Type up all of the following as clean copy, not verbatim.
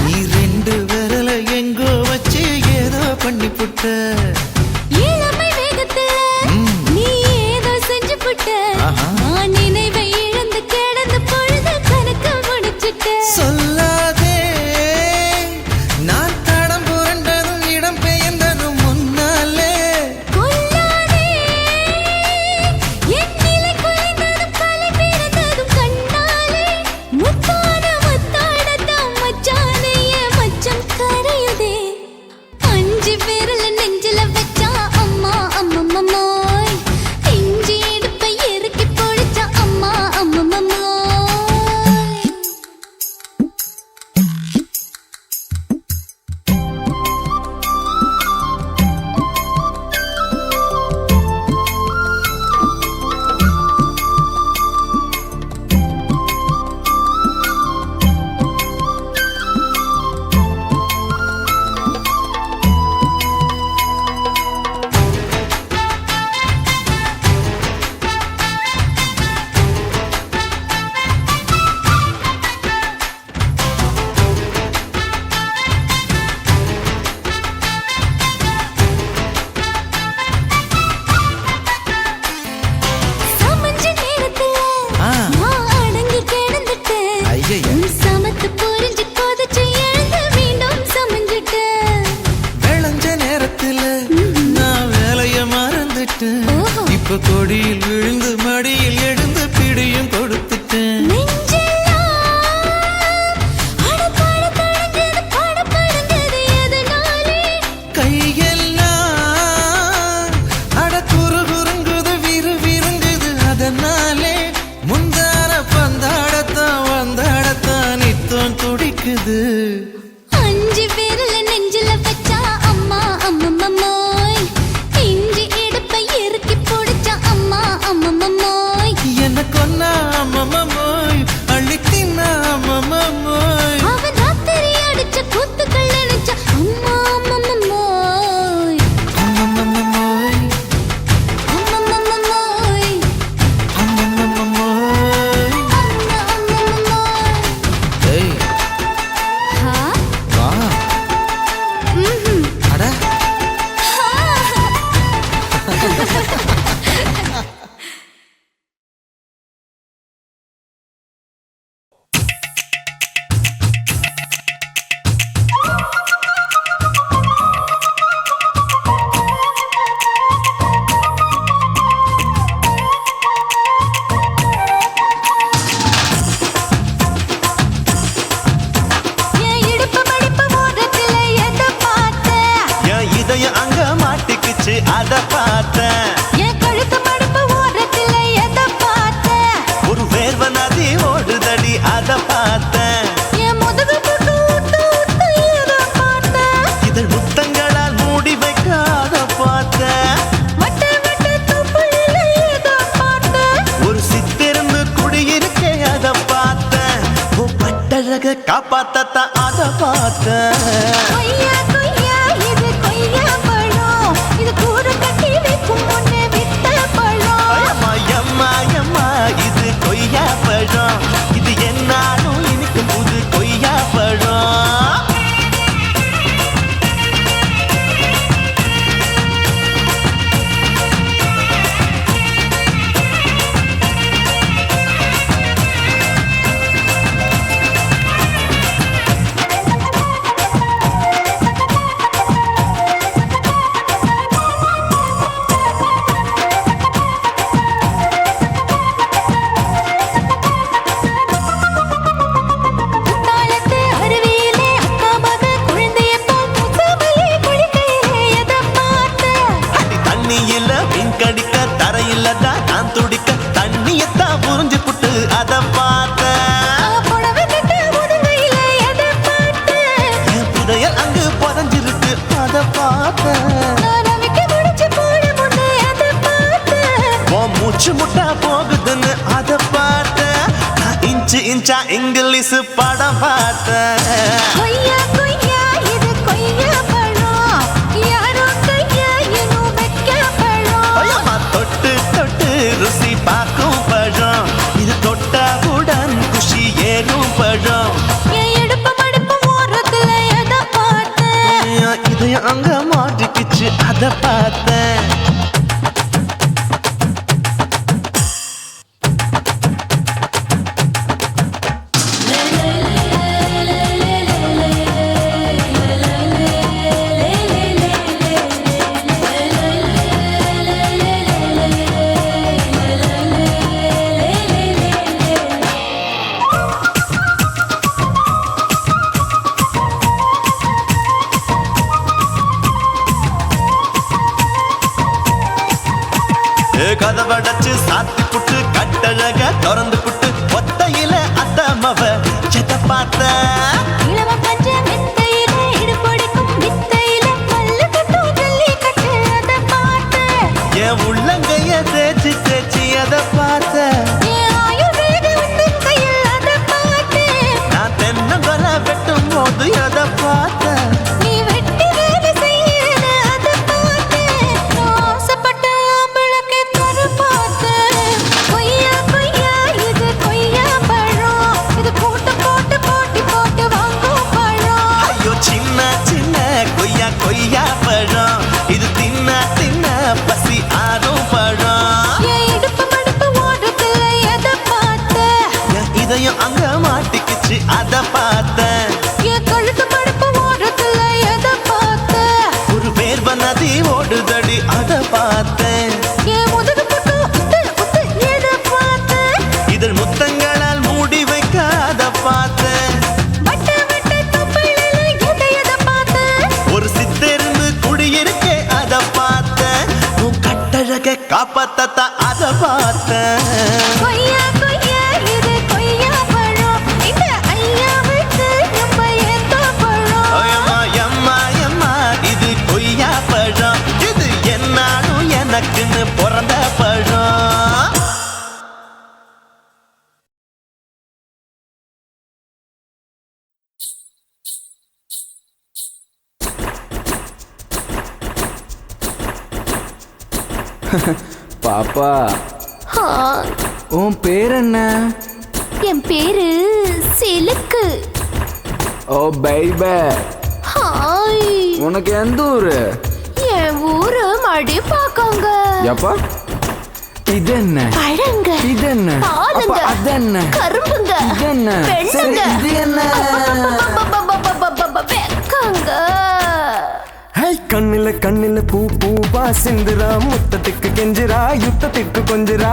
நீ ரெண்டு விரல எங்கோ வச்சு ஏதோ பண்ணி புட்ட இளமை வேகத்துல நீ ஏதோ செஞ்சு புட்ட நான் நினைவை இழந்து கிடந்த பொழுது கணக்கு முடிச்சிட்ட சொல்லாதே நான் தடம் புரண்டதும் இடம் பெயர்ந்ததும் முன்னாலே கொல்லாதே என் நிலை குலைந்ததும் கலை பிறந்ததும் கண்ணாலே முத்தான முத்தாடத்தான் மச்சானைய மச்சம் கரையுதே அஞ்சு விரல நெஞ்சில வச்சா அம்மா அம்மம்மாய் இஞ்சி இடுப்பை இறுக்கி பொழிச்சா அம்மா அம்மம்மாய் சமத்து புரிஞ்சு கொதிச்சு எழுந்து மீண்டும் சமைஞ்சிட்டு விளைஞ்ச நேரத்துல நான் வேலைய மறந்துட்டேன் இப்ப கொடியில் விழுந்து மடியில் எழுந்து பிடியும் கொடுத்துட்டேன் கையெல்லாம் அட குறு குறுங்குது விறு விருங்குது அதனாலே முந்தார பந்தாடத்தான் வந்தாடத்தான் நித்தம் துடிக்குது அஞ்சு விரல நெஞ்சில வச்சா அம்மா அம்மம்மாய் இஞ்சி இடுப்பை இறுக்கி பிடிச்சா அம்மா அத பார்த்தேன். என் கழுத்து மடுப்பு ஓரத்துல எதை பார்த்தேன்? ஒரு வேர்வ நதி ஓடுதடி அத பார்த்தேன். என் முதுகு புட்டு ஊத்து ஊத்து எதை பார்த்தேன்? இதழ் முத்தங்களால் மூடி வைக்க அத பார்த்தேன். வட்ட வட்ட தொப்புளில எதை பார்த்தேன்? ஒரு சித்திருந்து குடியிருக்கே அத பார்த்தேன். ஓ பட்டழக காப்பாத்தத்தான் அத பார்த்தேன். கொய்யா கொய்யா இது கொய்யா பழம், இது கூட கட்டி வைக்கும் முன்னே வித்த பழம். அம்மா எம்மா எம்மா இது கொய்யா பழம். இது என்னாலும் இனிக்கும் புது கொய்யா பழம். தாளத்து அருவியிலே அக்கா மக குழந்தைய போல் முகமலே குளிக்கையிலே எதை பார்த்தேன்? அடி தண்ணியில மீன் கடிக்க தரையில தான் நான் துடிக்க தண்ணியத்தான் புரிஞ்சு புட்டு அத பார்த்தேன். புடவை கட்ட முதுகையிலே எதை பார்த்தேன்? என் புதையல் அங்கு புதஞ்சிருக்கு அத பார்த்தேன். நான் அவிக்க முடிச்சு போட முன்னே எதை பார்த்தேன்? உன் மூச்சு முட்டா போகுதுன்னு அத பார்த்தேன். நான் இன்ச்சு இன்ச்சா இங்கிலீஷ் படம் பார்த்தேன். கொய்யா கொய்யா இது கொய்யா பழம், யாரோ கையா இன்னும் வைக்க பழம். ஐயம்மா தொட்டு தொட்டு ருசி பார்க்கும் பழம். இது தொட்டாவுடன் குஷி ஏறும் பழம். என் இடுப்பு மடுப்பு ஓரத்துல எதை பார்த்தேன்? என் இதயம் அங்க மாட்டிக்கிச்சு அத பார்த்தேன். கதவடைச்சு சாத்தி புட்டு கட்டழக திறந்து புட்டு ஒத்தையில அத்தமவ எதை பார்த்தேன். இளவ பஞ்ச மெத்தையிலே இடுப்பொடிக்கும் வித்தையிலே மல்லு கட்டும் ஜல்லிக்கட்டு அதை பார்த்தேன். என் உள்ளங்கைய தேய்ச்சி தேய்ச்சி எதை பார்த்தேன். என் ஆயுர்வேத உந்தன் கையில் அதை பார்த்தேன். நான் தென்னங்கொலை வெட்டும் போது எதை பார்த்தேன். நீ வெட்டி வேலை செய்யற அதை பார்த்தேன். நான் ஆசைப்பட்ட ஆம்பளுக்கு தர பார்த்தேன். கொய்யா கொய்யா இது கொய்யா பழம், இது கூட்டு போட்டு போட்டி போட்டு வாங்கும் பழம். ஐயோ சின்ன சின்ன கொய்யா கொய்யா பழம். இது தின்ன தின்ன பசி ஆறும் பழம். என் இடுப்பு மடுப்பு ஓரத்துல எதை பார்த்தேன்? என் இதயம் அங்க மாட்டிக்கிச்சு அத பார்த்தேன். என் கழுத்து மடுப்பு ஓரத்துல எதை பார்த்தேன்? ஒரு வேர்வ நதி ஓடுதடி அத பார்த்தேன். என் முதுகு புட்டு உத்து உத்து எதை பார்த்தேன்? இதழ் முத்தங்களால் மூடி வைக்க அத பார்த்தேன். வட்ட வட்ட தொப்புளில எதை பார்த்தேன்? ஒரு சித்திருந்து குடியிருக்கே அத பார்த்தேன். உன் கட்டழக காப்பாத்தத்தான் அத பார்த்தேன். கொய்யா கொய்யா இது கொய்யா பழம், இந்த ஐயாவுக்கு நம்ம எந்த பழம்? ஐயம்மா எம்மா எம்மா இது கொய்யா பழம். இது என்னாலும் எனக்குன்னு பிறந்த பழம். பாப்பா ஆ, உன் பேர் என்ன? என் பேரு சிலுக்கு. ஓ பைபே, ஹாய், உனக்கு எந்த ஊரு? என் ஊரு மடிப்பாக்கங்க. எப்பா இது என்ன? பழங்க, இது என்ன? பாலுங்க, அப்ப அது என்ன? கரும்புங்க, இது என்ன? சரி, பெண்ணுங்க, இது என்ன? வெக்கங்க. ஹை கண்ணில கண்ணில பூ பூவா சிந்துரா, முத்தத்துக்கு கெஞ்சிரா, யுத்தத்துக்கு கொஞ்சிரா.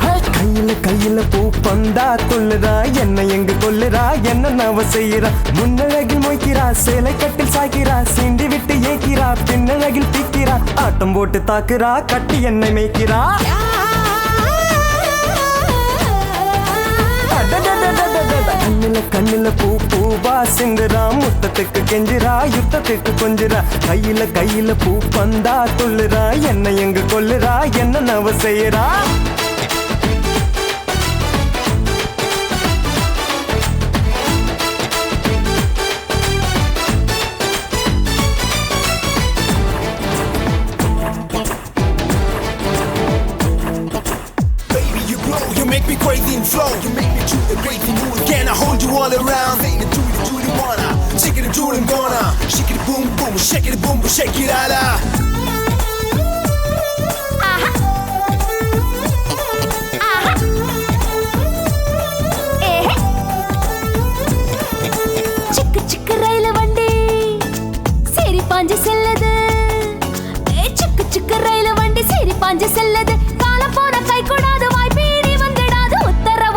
ஹை கையில கையில பூ பந்தா கொள்ளுறா என்ன எங்க கொல்லுறா என்ன நவ செய்யறா முன்னழகில் மொய்க்கிறா சேலை கட்டில் சாய்க்கிறா சீண்டி விட்டு ஏக்கிறா பின்னழகில் தீக்கிறா ஆட்டம் போட்டு தாக்குறா கட்டி என்னை மேய்க்கிறா கண்ணில கண்ணில பூ பூவா சிந்துரா முத்தத்துக்கு கெஞ்சிரா யுத்தத்துக்கு கொஞ்சிரா கையில கையில பூ பந்தா துள்ளுறா என்ன எங்க கொல்லுறா என்ன நவ செய்யறா Make me crazy and flow. You make me do the crazy move. Can I hold you all around? Say the do the wanna. Shake it, do it, gonna. Shake it, boom, boom. Shake it, boom, boom. Shake it, ala. சிக்கு சிக்கு ரயில் வண்டி சரி பாஞ்சு செல்லது சிக்கு சிக்கு ரயில் வண்டி சரி பாஞ்சு செல்லது காலம் போன கை கூடாது வாய்ப்பீடி வந்துடாது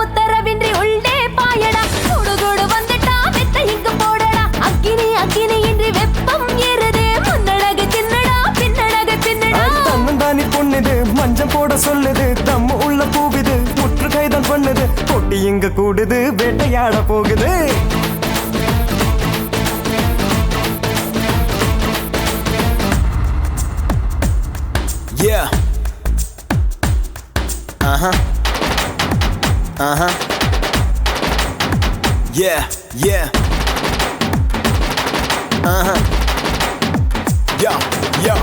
உத்தரவின்றி உள்ளே பாயடா கூடு கூடு வந்துட்டா வெத்த இங்கு போடடா அக்கினி அக்கினி இன்றி வெப்பம் ஏறுது முன்னழகு தின்னடா பின்னழகு தின்னடா தன்னந்தானி பொண்ணுது மஞ்சம் போட சொல்லுது தம்ம உள்ள பூவிது முற்று கைதான் பண்ணுது கொட்டி இங்க கூடுது வேட்டையாட போகுது Yeah. Yeah, yeah. Yo, yo.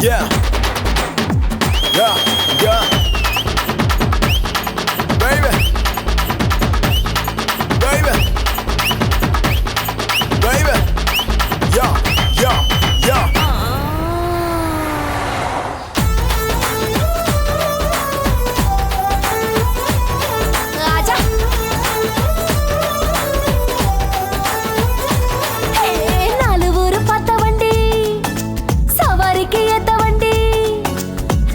Yeah. Yeah, yeah. Baby. Baby. Baby. Yo, yo, yo. ராஜா நாலு ஊரு பார்த்த வண்டி சவாரிக்கு ஏத்த வண்டி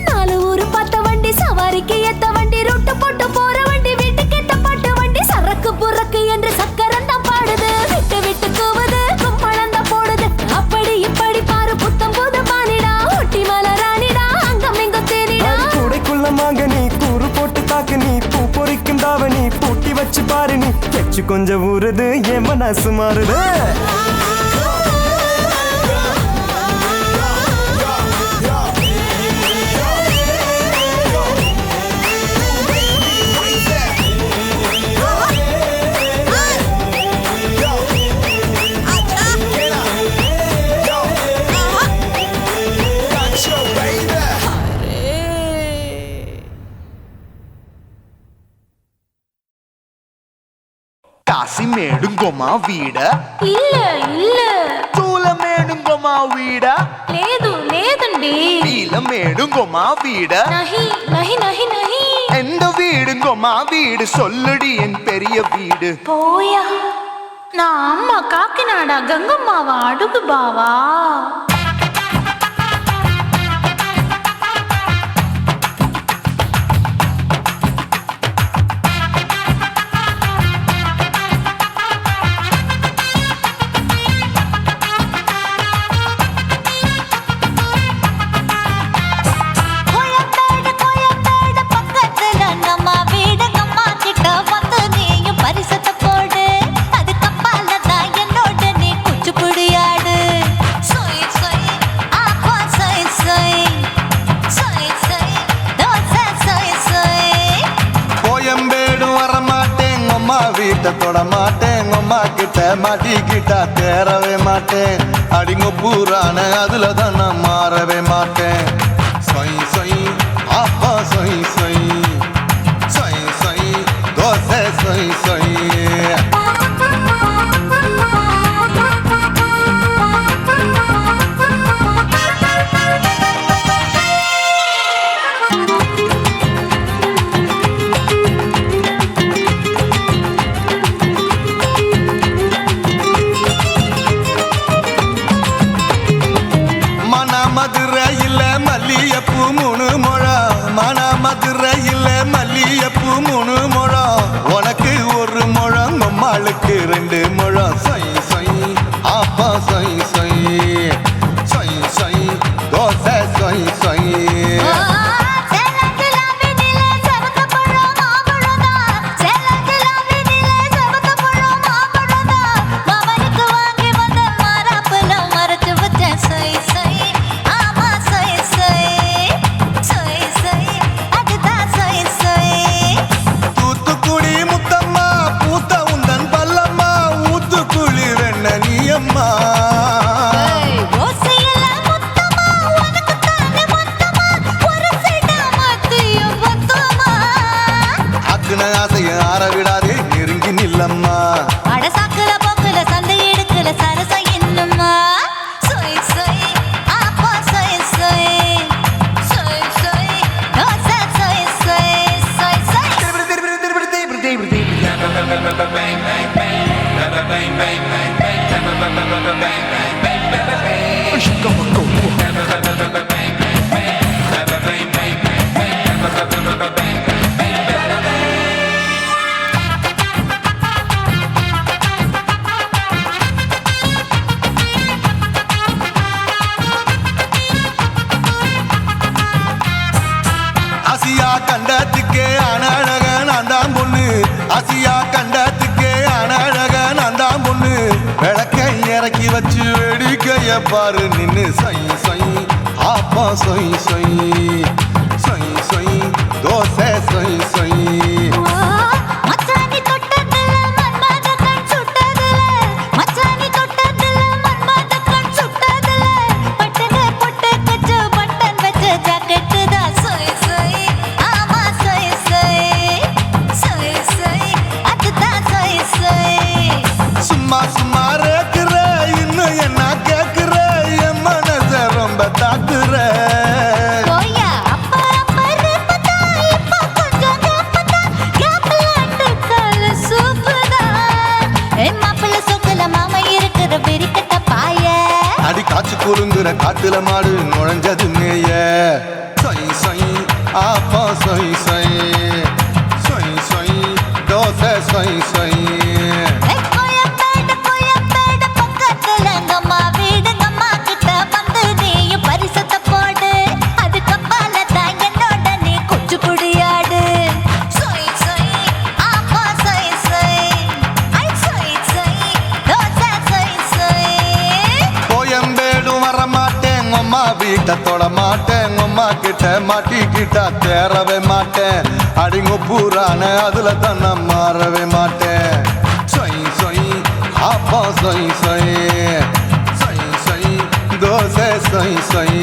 நாலு ஊரு பார்த்த வண்டி சவாரிக்கு ஏத்த வண்டி ரூட்டு போட்டு போற வண்டி வீட்டுக்கு ஏத்த பாட்டு வண்டி சரக்கு புறக்கு என்று சக்கரம் தான் பாடுது விட்டு விட்டு கூவுது கும்பளம் தான் போடுது அப்படி இப்படி பாரு புத்தம் புது பானிடா ஊட்டி மலராணிடா அங்கம் இங்கும் தேனிடா கூடைக்குள்ள மாங்க நீ கூறு போட்டு தாக்கு நீ பூ பொறிக்கும் தாவணி பூட்டி வச்சு பாரு நீ கெச்சு கொஞ்சம் ஊறுது என் மனசு மாறுது కాసి మేడుంగోమా వీడ இல்ல இல்ல తూల మేడుంగోమా వీడ లేదు లేదండి నీల మేడుంగోమా వీడ நஹி நஹி நஹி நஹி எந்த வீடுங்கோமா வீடு சொல்லுடி என் பெரிய வீடு போயா நான் அம்மா காக்கிநாடா கங்கம்மாவா அடுகு பாவா வீட்டை தொட மாட்டேன் அம்மா கிட்ட மாட்டிக்கிட்டா தேரவே மாட்டேன் அடிங்க பூரான அதுல தான் நான் மாறவே மாட்டேன் சொய் சொய் ஆப்பா சொய் சொய் சொய் சொய் தோசை சொய் சொய் அம்மா ஓசையெல்லாம் மொத்தமா உனக்கு தானே மொத்தமா ஒரு சைடா மத்தியும் மொத்தமா அக்குன ஆசைய ஆற விடாதே நெருங்கி நில்லம்மா அட சாக்குல போக்குல சந்தை எடுக்கல சரசம் என்னம்மா சொய் சொய் ஆப்பா சொய் சொய் சொய் சொய் தோசை சொய் சொய் சொய் சொய் ஆசியா கண்டத்துக்கே அனழக நான் தான் பொண்ணு ஆசியா கண்டத்துக்கே அனழக நான் தான் பொண்ணு விளக்கை இறக்கி வச்சு வேடிக்கைய பாரு நின்னு சொய் சொய் ஆப்பா சொய் சொய் சொய் சொய் தோசை சொய் சொய் மச்சானி தொட்டதுல மன்மத கண் சுட்டதுல மச்சானி தொட்டதுல மன்மத கண் சுட்டதுல பட்டன பொட்ட கச்சு பட்டன் வச்ச ஜாக்கெட் தான் சொய் சொய் ஆமா சொய் சொய் சொய் சொய் அதுதான் சொய் சொய் சும்மா சும்மா ரேக்குற இன்னும் என்ன கேக்குற என் மனச ரொம்ப தாக்குற போயா அப்பா அப்பா ரப்பதா இப்ப கொஞ்சம் கேப்பதா கேப்ல அட்டுக்கல சூப்பதா மாப்பிள்ள சொக்கல மாமா இருக்கிற பெரிக்கட்ட பாய அடி காய்ச்சி குறுங்குற காட்டுல மாடு நுழைஞ்சது மேய சொய் சொய் ஆப்பா சொய் சொய் சொய் சொய் தோசை சொய் சொய் கோயம்பேடு பக்கத்துல எங்கம்மா வீடு அம்மா கிட்ட வந்து நீயும் பரிசத்தை போடு அதுக்கப்பால தான் என்னோட நீ குச்சி புடியாடு சொய் சொய் ஆப்பா சொய் சொய் ஐ சொய் சொய் தோசை சொய் சொய் கோயம்பேடு வர மாட்டேன் அம்மா வீட்டை தொட மாட்டேன் அம்மா கிட்ட மாட்டிக்கிட்டா தேரவே மாட்டேன் அடிங்க பூரான அதுல தான் நான் மாறவே மாட்டேன் சொய் சொய் ஆப்பா சொய் சொய் சொய் சொய் தோசை சொய் சொய்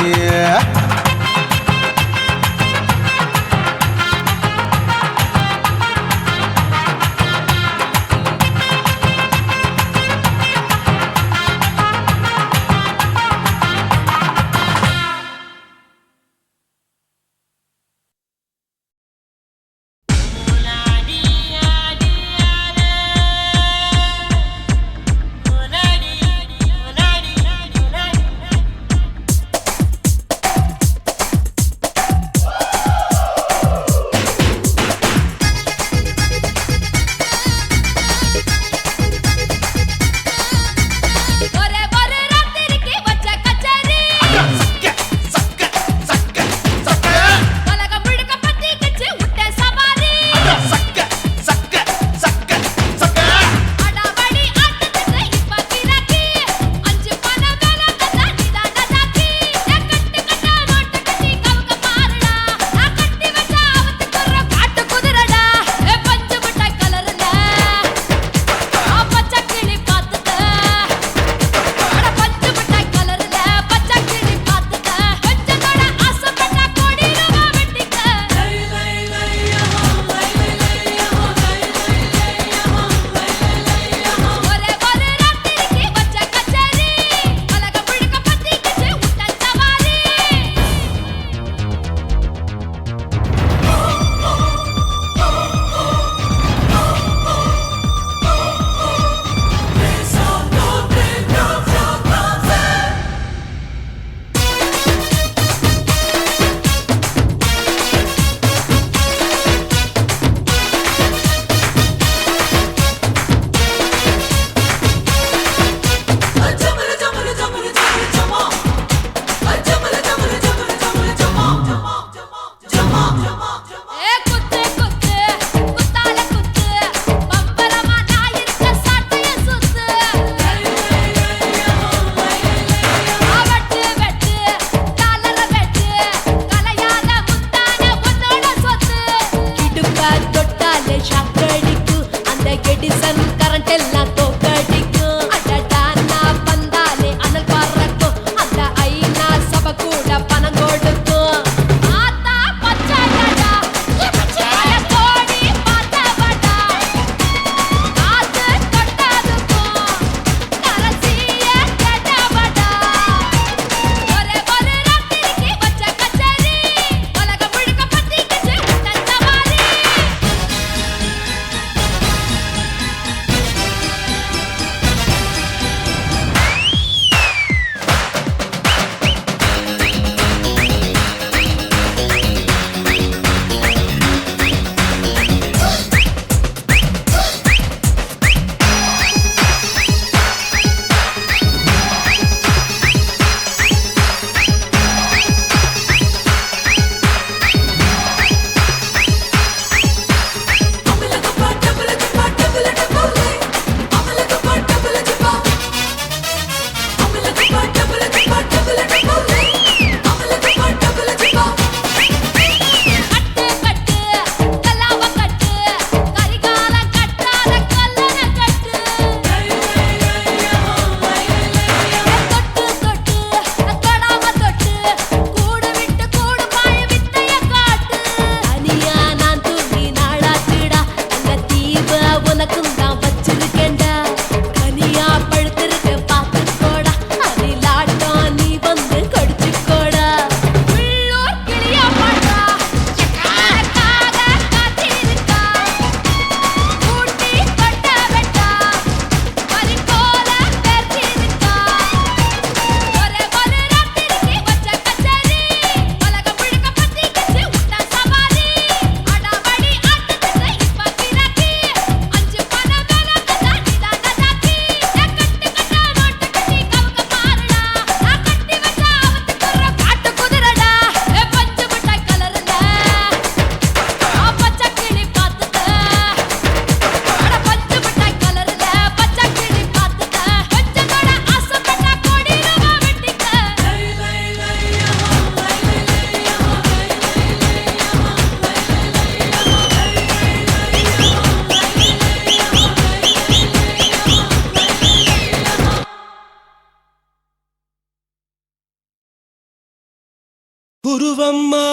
குருவம்மா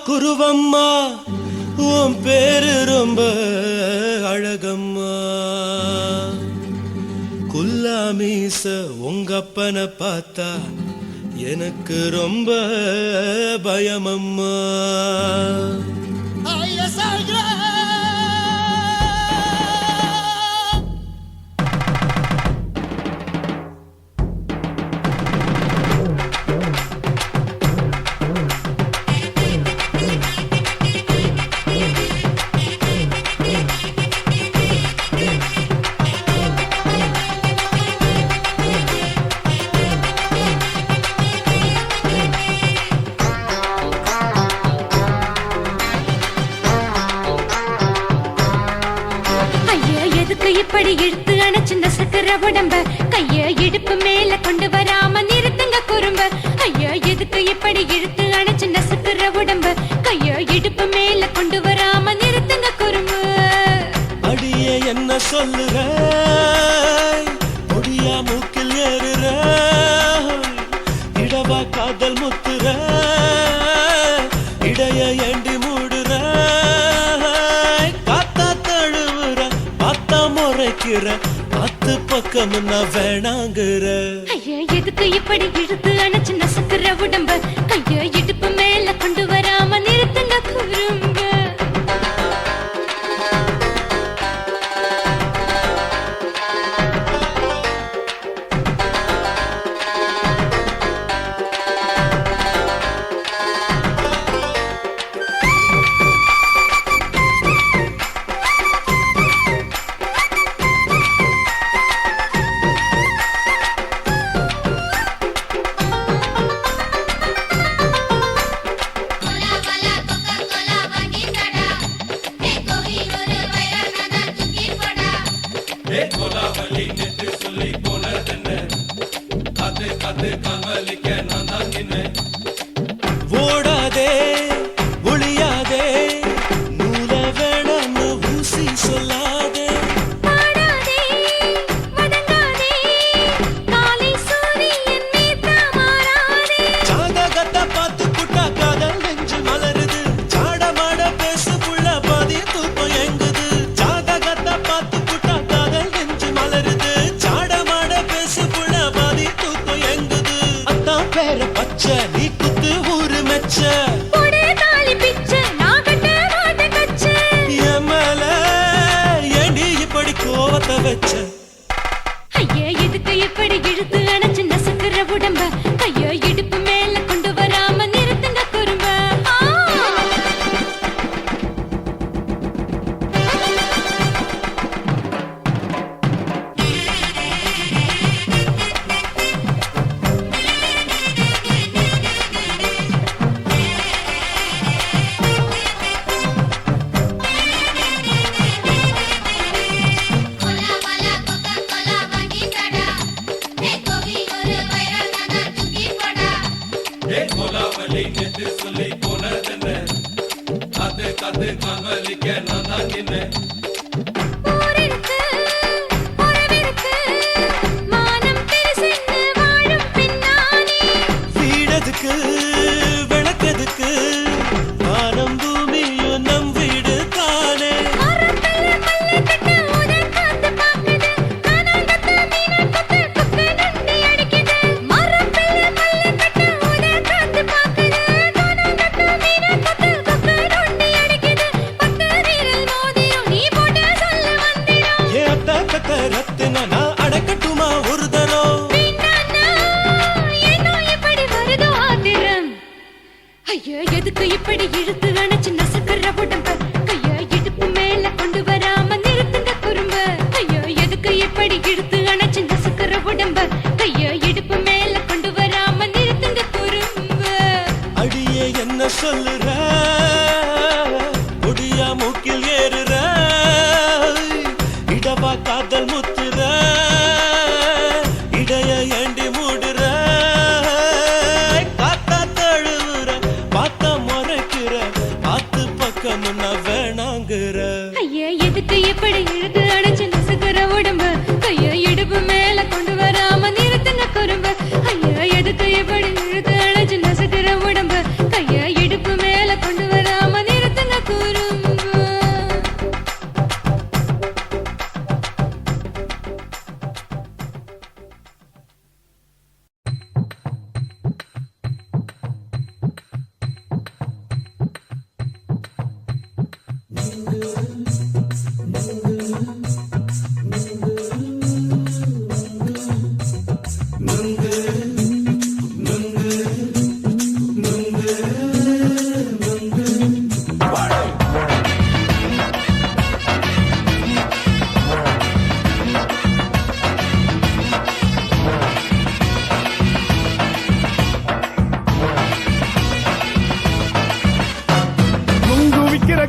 குருவம்மா உன் பேரு ரொம்ப அழகம்மா குல்லாமீச உங்க அப்பனை பார்த்தா எனக்கு ரொம்ப பயமம்மா ஐயா எதுக்கு இப்படி இழுத்து அணைச்சு நசுக்கிற உடம்ப கைய இடுப்பு மேல கொண்டு வராம நிறுத்துங்க குறும்ப ஐயா எதுக்கு இப்படி இழுத்து அணைச்சு நசுக்கிற உடம்ப கைய இடுப்பு மேல கொண்டு வராம நிறுத்துங்க குறும்ப அடியே என்ன சொல்லுற முடியா மூக்கில் ஏறுற இடவா காதல் முத்துற இடைய ஏண்டி மூடுற காத்தா தழுவுற பார்த்தா முறைக்கிற பத்து பக்கம் நான் வேணாங்குற ஐயா எதுக்கு இப்படி இழுத்து அணைச்சு நசுக்கிற உடம்ப கைய இடுப்பு மேல கொண்டு வராம நிறுத்துங்க குறும்ப ஓடாதே ஒளியாதே நூல வேணான்னு ஊசி சொல்லாதே பாடாதே வதங்காதே காலை சூரியன் நீத்தா மாறாதே ஜாதகத்தை பார்த்து புட்டா காதல் நெஞ்சு மலருது சாடமாட பேசு புள்ள பாதி தூக்கம் எங்குது ஜாதகத்தை பார்த்து புட்டா காதல் நெஞ்சு மலருது சாடமாட பேசு புள்ள பாதி தூக்கம் எங்குது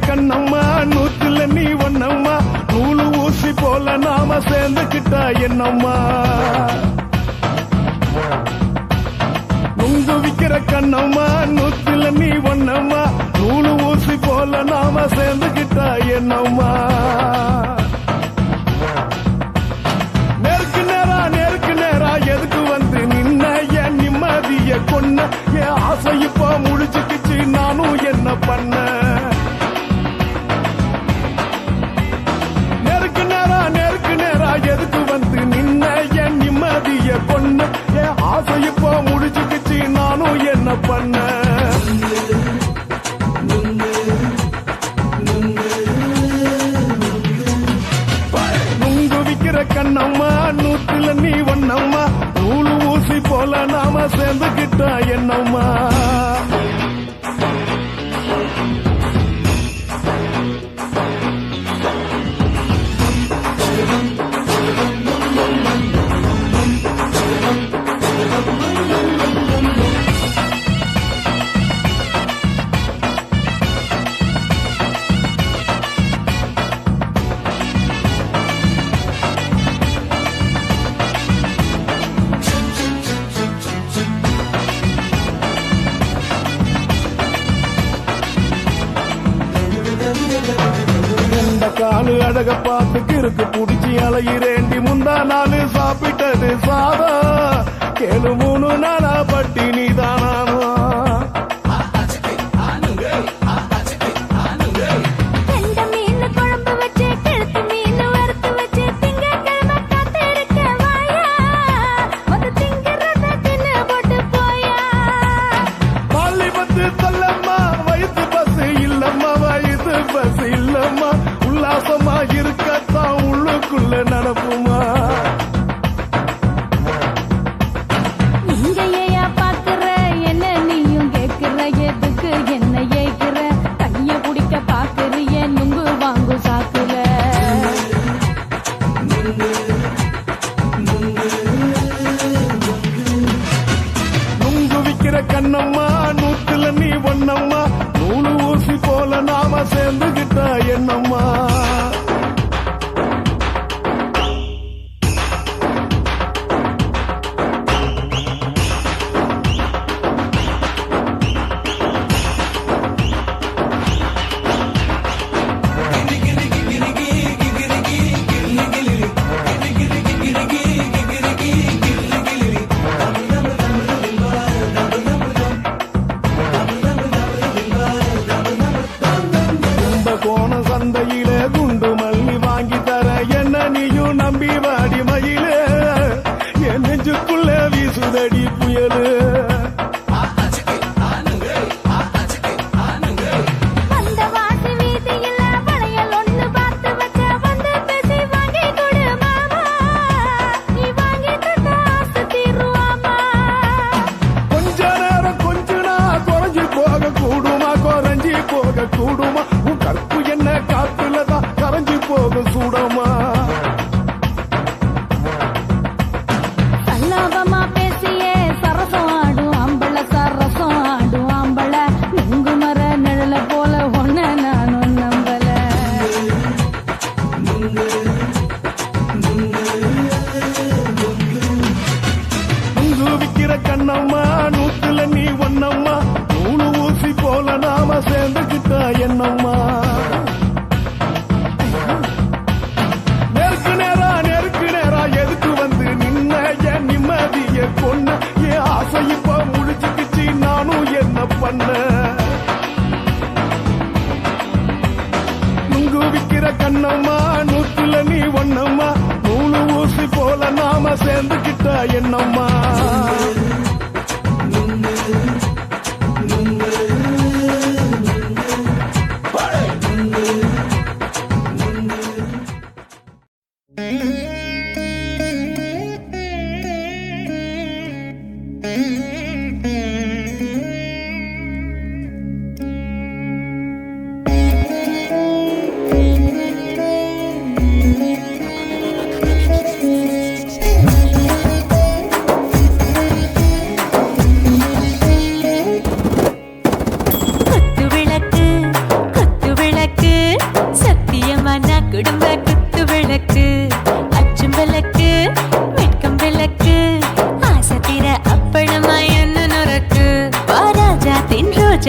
கண்ணம்மா நூத்துல நீ ஒன்னம்மா நூலு ஊசி போல நாம சேர்ந்துக்கிட்டா என்னம்மா நுங்கு விக்கிற கண்ணம்மா நூத்துல நீ ஒன்னம்மா நூலு ஊசி போல நாம சேர்ந்துக்கிட்டா என்னம்மா நேருக்கு நேரா எதுக்கு வந்து நின்ன என் நிம்மதிய கொன்ன என் ஆசை இப்ப முடிச்சுக்கிச்சு நானும் என்ன பண்ண நேருக்கு நேரா எதுக்கு வந்து நின்ன என் நிம்மதிய கொன்ன என் ஆசை இப்ப முடிச்சுக்கிச்சு நானும் என்ன பண்ண நுங்கு விக்கிற கண்ணம்மா நூத்துல நீ ஒன்னம்மா நூலு ஊசி போல நாம சேர்ந்துக்கிட்டா என்னம்மா காலு அழக பார்த்து கிறுக்கு புடிச்சி அலையிறேண்டி முந்தா நாலு சாப்பிட்டது சாதா கேளு 3 நாளா பட்டினி தானாமா கெண்ட மீன் குழம்பு வச்சு கெளுத்து மீன் வறுத்து வச்சு திங்கட்கிழமை காத்திருக்க வாயா வந்து திங்கிறத தின்னு போட்டு போயா பள்ளி பத்து தள்ளம்மா வயிற்று பஸ் இல்லம்மா வயிற்று பஸ் இல்லம்மா உல்லாசமா இருக்கத்தான் உள்ளுக்குள்ள நடப்புமா இங்க ஏயா பாக்குற என்ன நீயும் கேக்குற எதுக்கு என்ன ஏக்குற கைய குடிக்க பாக்குறிய நுங்கு வாங்கு சாக்குல நுங்கு விக்கிற கண்ணம்மா நூத்துல நீ ஒன்னம்மா நூலு ஊசி போல நாம சேர்ந்துகிட்டா என்னம்மா கோண சந்தையில குண்டு மல்லி வாங்கி தர என்ன நீயும் நம்பி வாடி மயில என் நெஞ்சுக்குள்ள வீசுதடி புயலு அந்த வாசி வீதியில வளையல் ஒண்ணு பார்த்து வச்ச வந்து பேசி வாங்கி கொடு மாமா நீ வாங்கி தந்த ஆசை தீருவாமா கொஞ்ச நேரம் கொஞ்சனா குறைஞ்சி போக கூடுமா குறைஞ்சி போக கூடுமா உன் கற்பு என்ன காத்துலதான் கரைஞ்சி போக சூடமா சல்லாபமா பேசியே சரசம் ஆடும் ஆம்பள சரசம் ஆடும் ஆம்பள நுங்கு மர நிழல போல ஒன்ன நானும் நம்பல நுங்கு விக்கிற கண்ணம்மா நூத்துல நீ ஒன்னம்மா நூலு ஊசி போல நாம சேர்ந்துக்கிட்டா என்னம்மா நேருக்கு நேரா எதுக்கு வந்து நின்ன என் நிம்மதிய கொன்ன என் ஆசை இப்ப முடிச்சுக்கிச்சு நானும் என்ன பண்ண நுங்கு விக்கிற கண்ணம்மா நூத்துல நீ ஒன்னம்மா நூலு ஊசி போல நாம சேர்ந்துக்கிட்டா என்னம்மா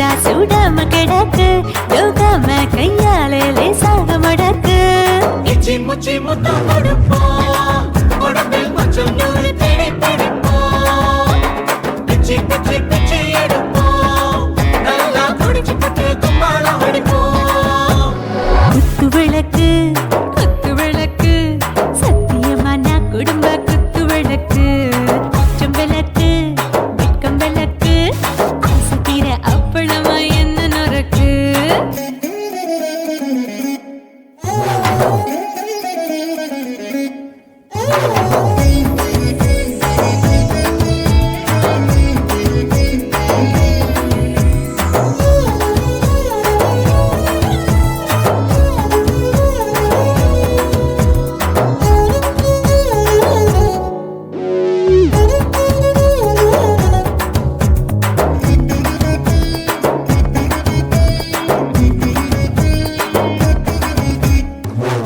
ரோஜா சூடாம கிடக்கு யோகாம கையாலே லேசாக மடக்கு இச்சி முச்சி முத்தம் கொடுப்போம் உடம்பில் மச்சம் நூறு தேடி பிடிப்போம் பிச்சி பிச்சி பிச்சி எடுப்போம் நல்லா குடிச்சு பட்டு கும்மாளம் அடிப்போம் குத்து விளக்கு குத்து விளக்கு சத்தியமா நான் குடும்ப குத்து விளக்கு குச்சம் விளக்கு வெட்கம் விளக்கு ஆசை தீர அப்பளமா என்ன நொறுக்கு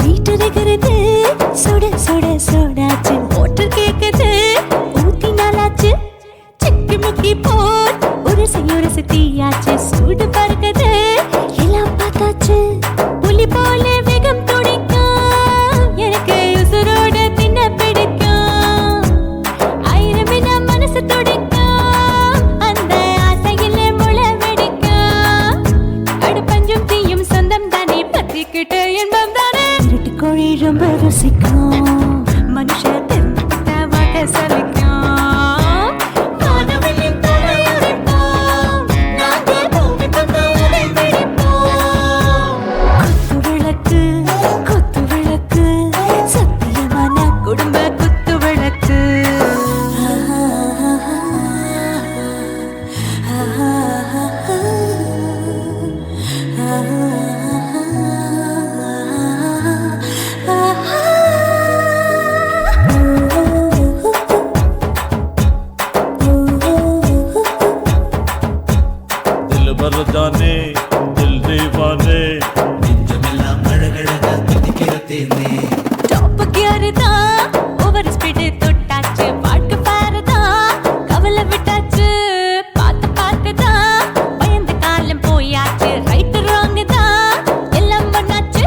வீட்டருகிறது சுட சுட சோடாச்சு ஓட்டர் கேக்குது ஊத்தி நாளாச்சு சிக்கி முக்கி போர் ஒரு செய்யுரசு தீயாச்சு சூடு பறக்குது எல்லாம் பார்த்தாச்சு புலி போல வேகம் துடிக்கும் எனக்கு உசுரோட தின்ன பிடிக்கும் ஆயிரமின மனசு துடிக்கும் அந்த ஆசையில முளை வெடிக்கும் அடுப்பஞ்சும் தீயும் சொந்தம் தானே பத்திக்கிட்டு என்பம் தானே இருட்டு கோழி ரொம்ப ருசிக்கும் மனுஷ தெரிஞ்சுக்கிட்ட வாக்க சலிக்கும் வானவெளியின் தலை உடைப்போம் நாங்கள் பூமி தந்த உடை வெடிப்போம் குத்து விளக்கு சத்தியமான குடும்ப குத்து விளக்கு दिल भर जाने दिल दीवाने நெஞ்சமெல்லாம் அழகழகா துடிக்கிறதேனே டாப் கியர் தான் ஓவர் ஸ்பீடு தொட்டாச்சு பாட்டு பாருதான் கவலை விட்டாச்சு பார்த்து பார்த்து தான் பயந்து காலம் போயாச்சு ரைட் ராங் தான் எல்லாம் பண்ணாச்சு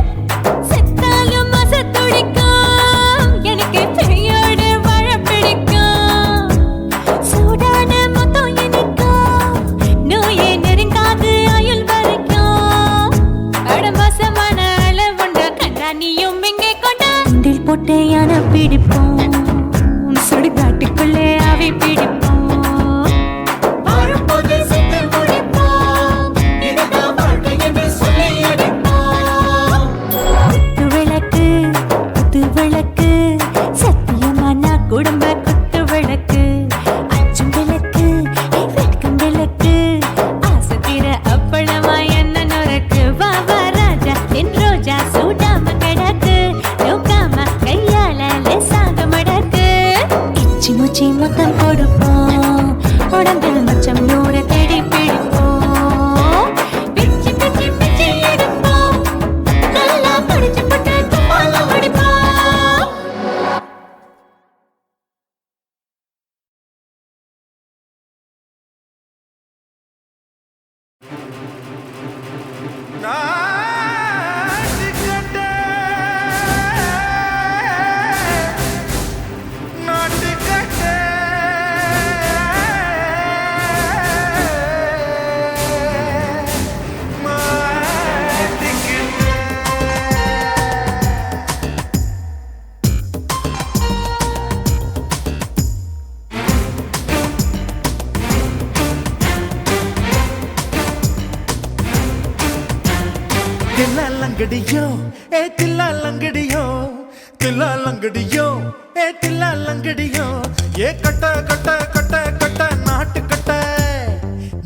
செத்தாலும் மச துடிக்கும் எனக்கு பெரியோட வாழ பிடிக்கும் சூடான மொத்தம் இனிக்கும் நோயே நெருங்காது ஆயுள் வரைக்கும் அடமோசமான அளவுண்ட கண்டா நீயும் இங்கே கொண்டா உண்டில் போட்டு யானை பிடிப்போம் சுடுகாட்டுக்குள்ளே அவை பிடிப்போம் வாழும்போது செத்து முடிப்போம் இதுதான் வாழ்க்கை என்று சொல்லி அடிப்போம் குத்து விளக்கு சத்தியமான குடும்ப குத்து விளக்கு அச்சும் விளக்கு வெட்கம் விளக்கு ஆசை தீர அப்பளமா என்ன நொறுக்கு வா வா ராஜா என் ரோஜா சூடாம கிடக்கு யோகாம கையால லேசாக மடக்கு இச்சி முச்சி மொத்தம் கொடுப்போம் உடம்பில் மச்சம் நூறு தேடி பிடிப்போம் பிச்சி பிச்சி பிச்சி எடுப்போம் நல்லா படிச்சு போட்டு கும்மாளம் அடிப்போம் தில்லாலங்கடியோ ஏ தில்லாலங்கடியோ தில்லாலங்கடியோ ஏ தில்லாலங்கடியோ ஏ கட்ட கட்ட கட்ட கட்ட நாட்டு கட்ட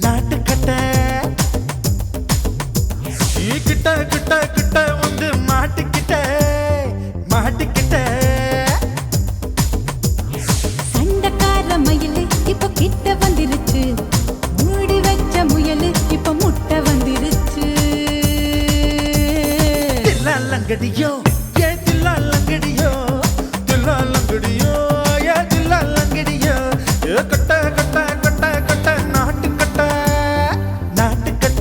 நாட்டு கட்ட நீ கிட்ட கிட்ட கிட்ட வந்து மாட்டிக்கிட்ட மாட்டிக்கிட்ட சண்டக்கார மயிலு இப்ப கிட்ட வந்துருச்சு மூடி வச்ச முயலு இப்ப முட்டை வந்துருச்சு தில்லாலங்கடியோ ஏ தில்லாலங்கடியோ தில்லாலங்கடியோ ஏ தில்லாலங்கடியோ ஏ கட்ட கட்ட கட்ட கட்ட நாட்டு கட்ட நாட்டு கட்ட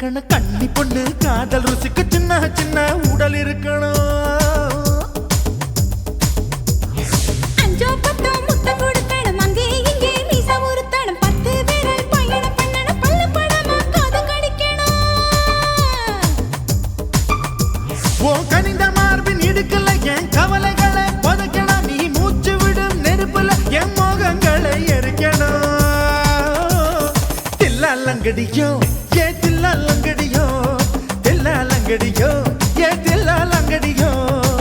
இருக்கணும் கண்ணி பொண்ணு காதல் ருசிக்கு சின்ன சின்ன உடல் இருக்கணும் அஞ்சோ பத்தோ முத்தம் கொடுக்கணும் அங்கே இங்கே மீச உருத்தணும் 10 விரல் பயணம் பண்ணணும் பல்ல படமா காது கடிக்கணும் உன் கனிந்த மார்பின் இடுக்கல என் கவலைகளை புதைக்கணும் நீ மூச்சு விடும் நெருப்புல என் மோகங்களை எரிக்கணும் தில்லாலங்கடியோ ஏ தில்லாலங்கடியோ தில்லாலங்கடியோ ஏ தில்லாலங்கடியோ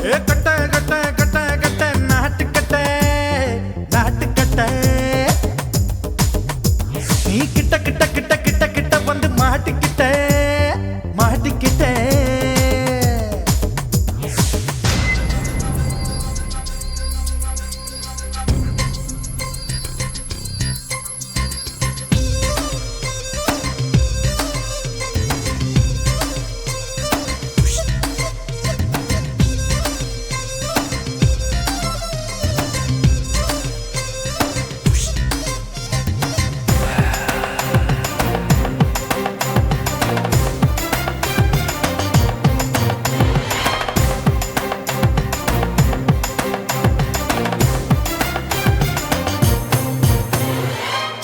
ஏ கட்ட கட்ட கட்ட கட்ட நாட்டுக்கட்ட நாட்டுக்கட்ட நீ கிட்ட கிட்ட கிட்ட கிட்ட கிட்ட வந்து மாட்டிக்கிட்ட மாட்டிக்கிட்ட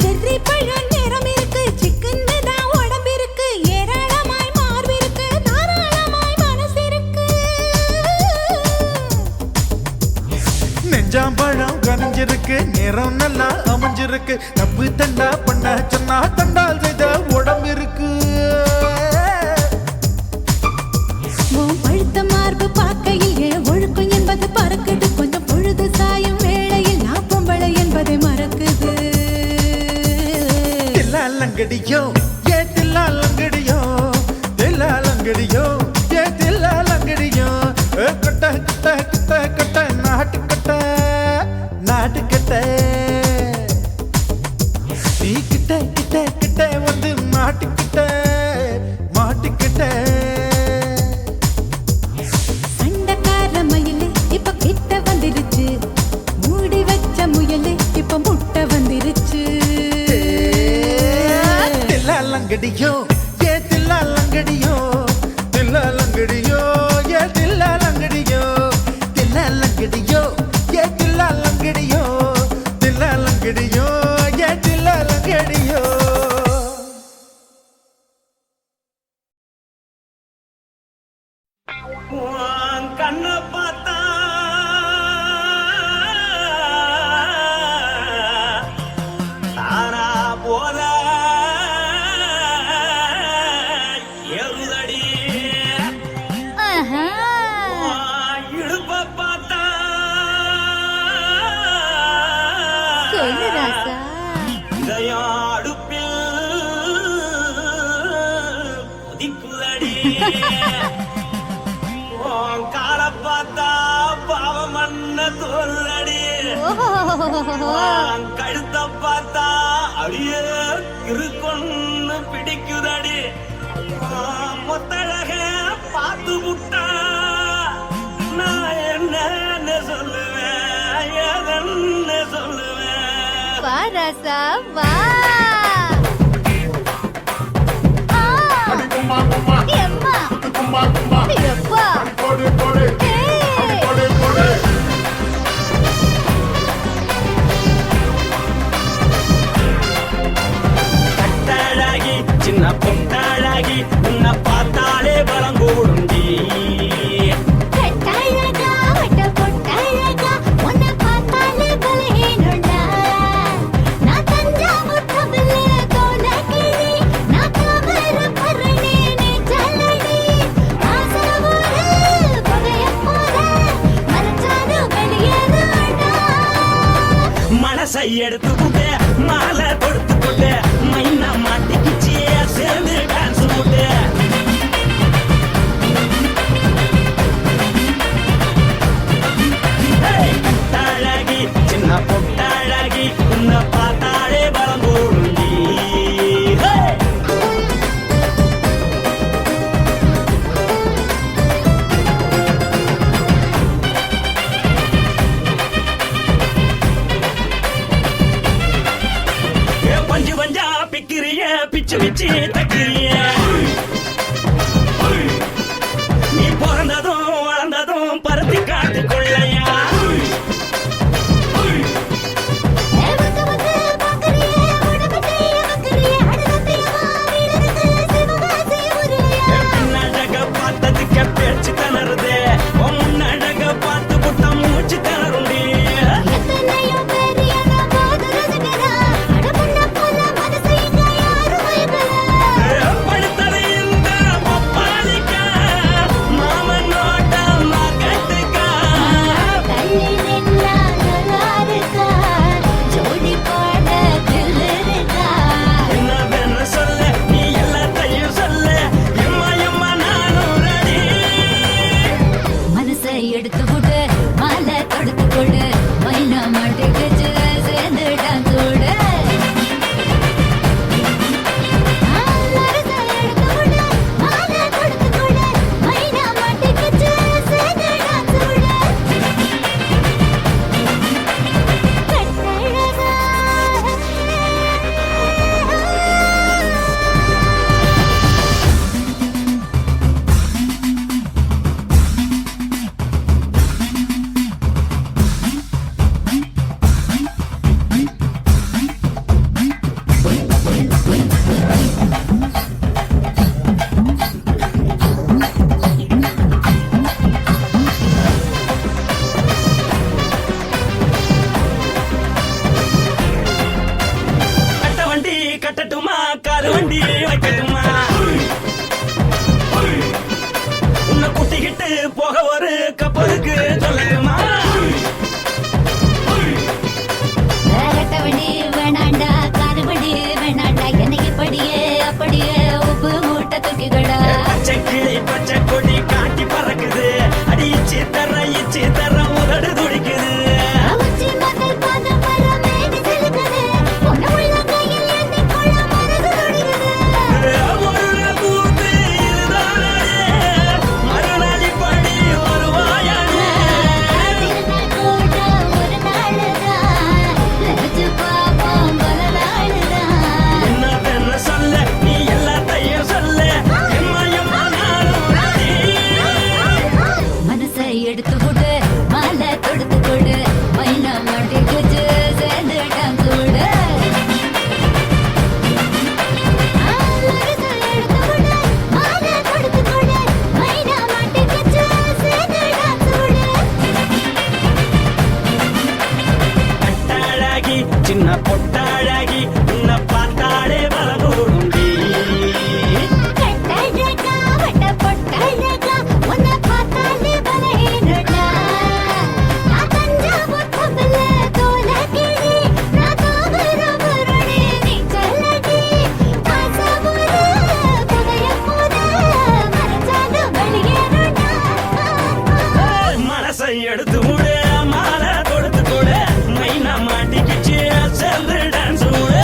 செர்ரி பழம் நிறம் இருக்கு சிக்கன்னு தான் உடம்பு இருக்கு ஏராளமாய் மார்பு இருக்கு தாராளமாய் மனசு இருக்கு நெஞ்சாம்பழம் கனிஞ்சிருக்கு நிறம் நல்லா அமைஞ்சிருக்கு தப்பு தண்டா பண்ண சொன்னா தண்டால் செய்த உடம்பு இருக்கு உன் பழுத்த மார்பு பார்க்கையில் என் ஒழுக்கம் என்பது பறக்குது கொஞ்சம் பொழுது சாயும் வேளையில் நான் பொம்பளை என்பதை மறக்குது தில்லாலங்கடியோ ஏ தில்லாலங்கடியோ தில்லாலங்கடியோ ஏ தில்லாலங்கடியோ கட்ட கட்ட கட்ட கட்ட நாட்டுக்கட்ட நாட்டுக்கட்ட நீ கிட்ட கிட்ட கிட்ட வந்து மாட்டிக்கிட்ட மாட்டிக்கிட்ட சண்டைக்கார மயிலு இப்ப கிட்ட வந்துருச்சு மூடி வச்ச முயலு இப்ப முட்டை வந்துருச்சு தில்லாலங்கடியோ ஏ தில்லாலங்கடியோ தில்லாலங்கடியோ ஏ தில்லாலங்கடியோ தில்லாலங்கடியோ ஏ தில்லாலங்கடியோ தில்லாலங்கடியோ ஏ தில்லாலங்கடியோ கண்ண பார்த்தா தானா போல எருதடி இடுப்ப பார்த்தா சொல்லு ராசா இதயம் அடுப்பில் கொதிக்குதடி கால பார்த்தா பாவம் மண்ண தோல்றடி கழுத்த பார்த்தா அடியே இருக்குன்னு பிடிக்குதடி மொத்தழக பார்த்து விட்டா நான் என்ன சொல்லுவேன் ஏதன்னு சொல்லுவேன் வா ராசா வா எம்மா எப்பா கட்டழகி சின்ன பொட்டழகி உன்னை பார்த்தாலே பலம் கூடுண்டி கட்டழகா வட்ட பொட்டழகா உன்னை பார்த்தாலே பலஹீனண்டா நான் தஞ்சாவூர் தபல கோலகிரி நான் கவர பரணே நீ ஜலடி ஆசவூர் பகைய போற மரச்சானு வெளியேறடா மனசை எடுத்துக்கிட்டே மாலை கொடுத்துக்கிட்டே மைனா மாட்டிக்கிச்சே சேர்ந்து டான்ஸ் போட்டு கட்டழகி சின்ன பொட்டழகி உன்னை பார்த்தாலே பலம் கூடுண்டி பஞ்சு பஞ்சா பிக்கிறிய பிச்சு பிச்சு தக்கிறிய கொடு மாலை தொடுத்து கொடு மைனா மாட்டுக்குச்சு சேர்ந்து டான்ஸ் ஓடு கட்டட்டுமா காது வண்டி வைக்கட்டுமா உன்னை கூட்டிக்கிட்டு போக ஒரு கப்பலுக்கு சொல்லட்டுமா கட்டவண்டி வேணாண்டா காதுவண்டி வேணாண்டா என்னைக்கு படியே அப்படியே உப்பு மூட்டை தூக்கிக்கடா பச்சை கிளி பச்சை கொடி காட்டி பறக்குது அடி இச்சி தர உதடு துடிக்குது எடுத்து கொடு மாலை தொடுத்து கொடு மைனா மாட்டுக்குச்சு சேர்ந்து டான்ஸ் ஓடு கட்டாழகி சின்ன பொட்டாழகி உன்னை பார்த்தாலே பலகூடுண்டி மனசை எடுத்து விடு மாலை கொடுத்து கொடு மைனா மாட்டிக்கிச்சு சேர்ந்து டான்ஸ் விடு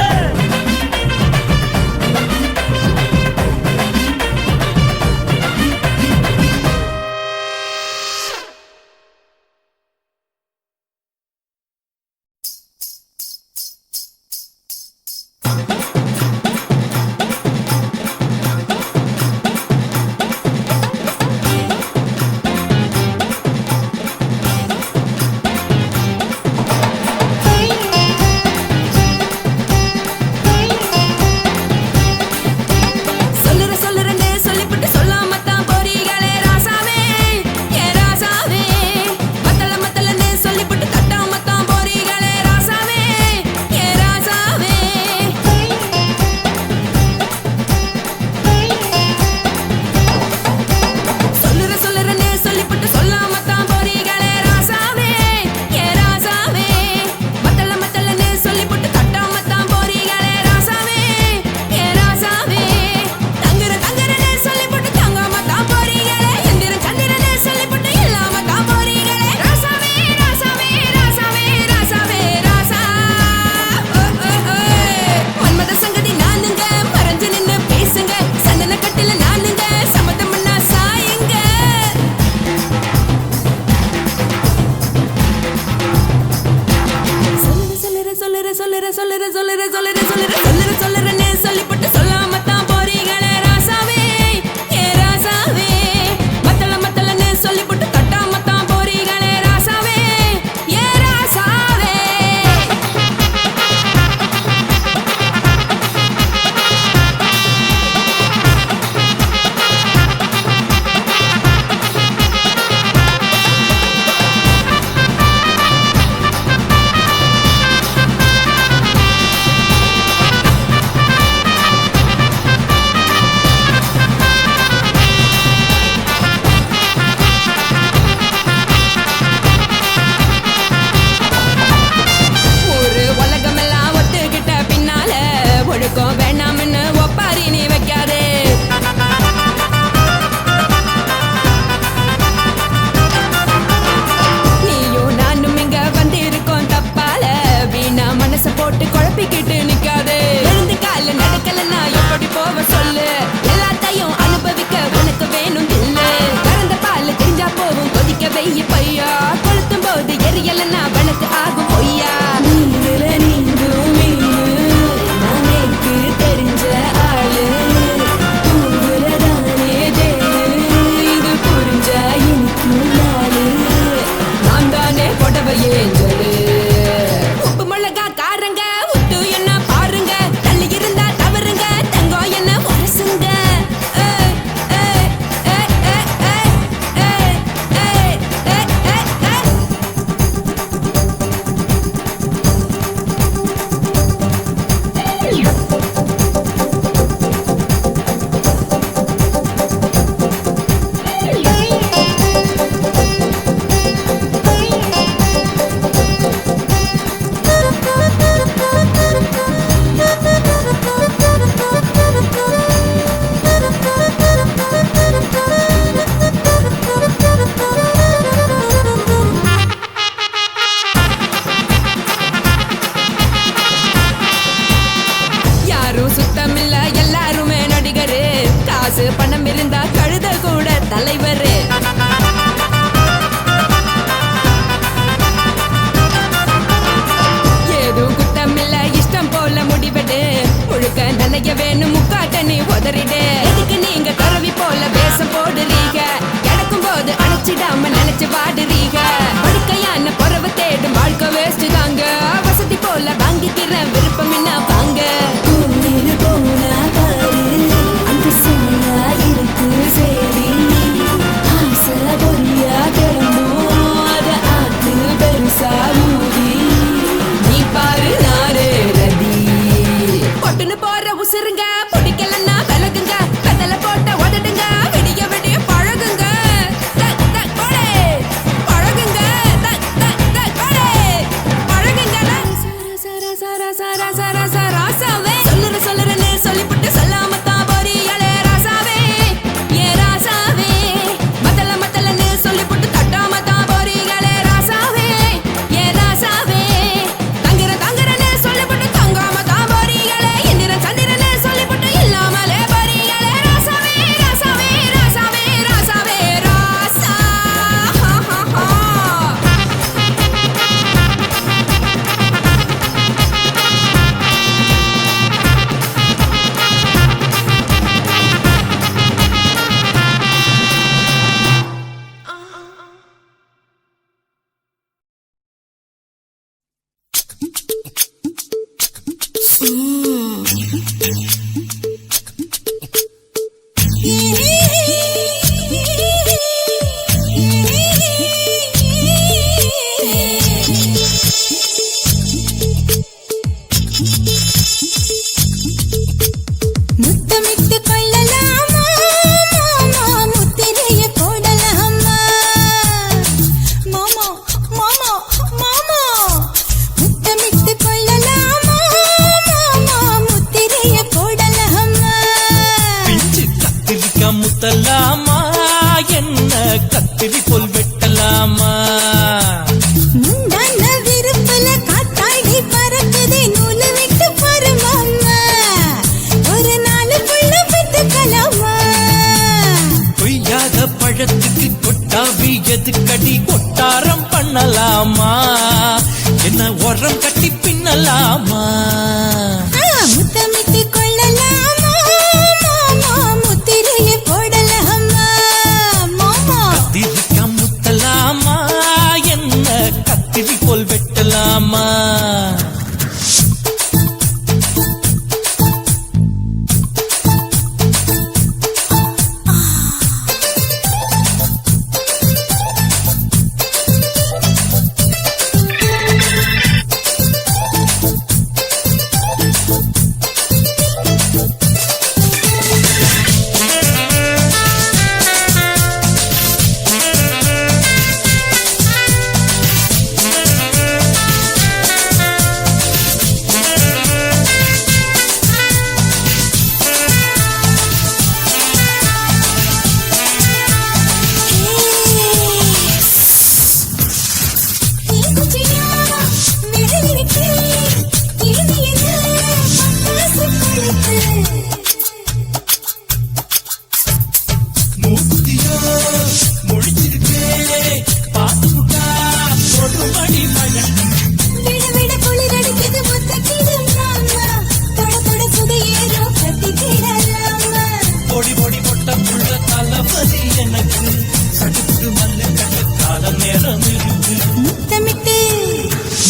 பண்ணலாமா என்ன உரம் கட்டி பின்னலாமா முத்தமிட்டு கொள்ளலாமா மாமா முத்திரையை போடலாமா மாமா கத்திரிக்கா முத்தலாமா என்ன கத்திரி போல் வெட்டலாமா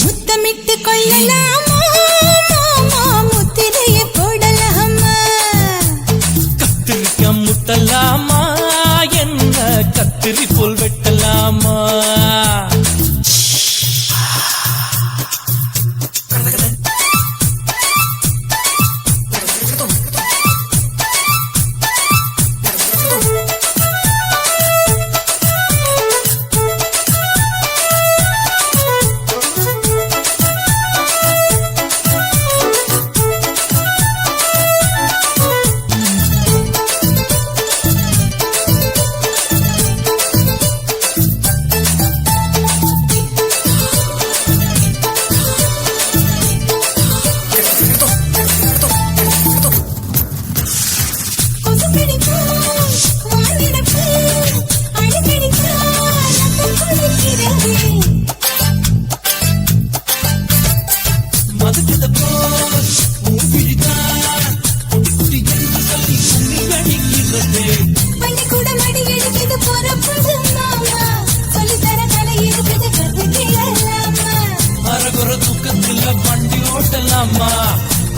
முத்தமிட்டு கொள்ளலாமா மாமா முத்திரையை போடலாமா கத்திரிக்கா முத்தலாமா என்ன கத்திரி போல் வெட்டலாமா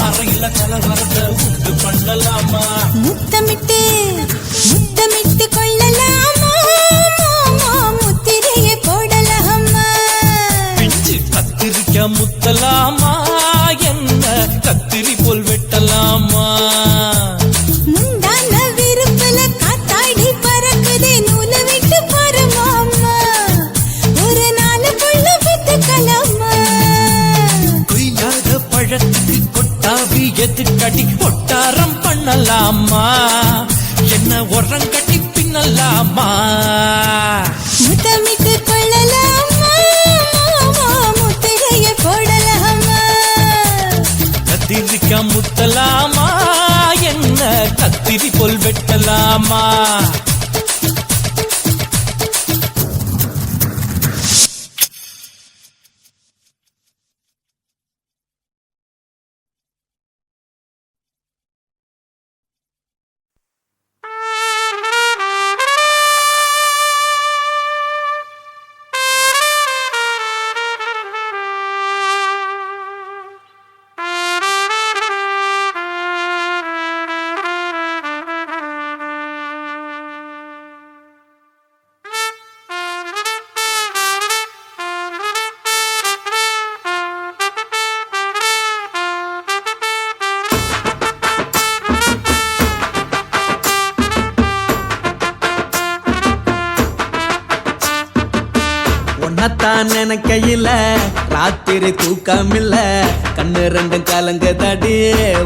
அறையில கலவரத்தை உண்டு பண்ணலாமா முத்தமிட்டு முத்தமிட்டு கொள்ளலாமா மாமா முத்திரையை போடலாமா பிஞ்சு கத்திரிக்கா முத்தலாமா என்ன கத்திரி போல் வெட்டலாமா முந்தான விருப்பல காத்தாடி பறக்குதே நூல விட்டு பாரு மாமா ஒரு நாள் புள்ள வித்துக்கலாமா கொய்யாத பழத்துக்கு கொட்டாவி எதுக்கடி ஒட்டாரம் பண்ணலாமா என்ன உரம் கட்டி பின்னலாமா முத்தமிட்டு கொள்ளலாமா மாமா முத்திரையை போடலாமா கத்திரிக்கா முத்தலாமா என்ன கத்திரி போல் வெட்டலாமா உன்னத்தான் நினைக்கையில ராத்திரி தூக்கமில்ல கண்ணு ரெண்டும் கலங்குதடி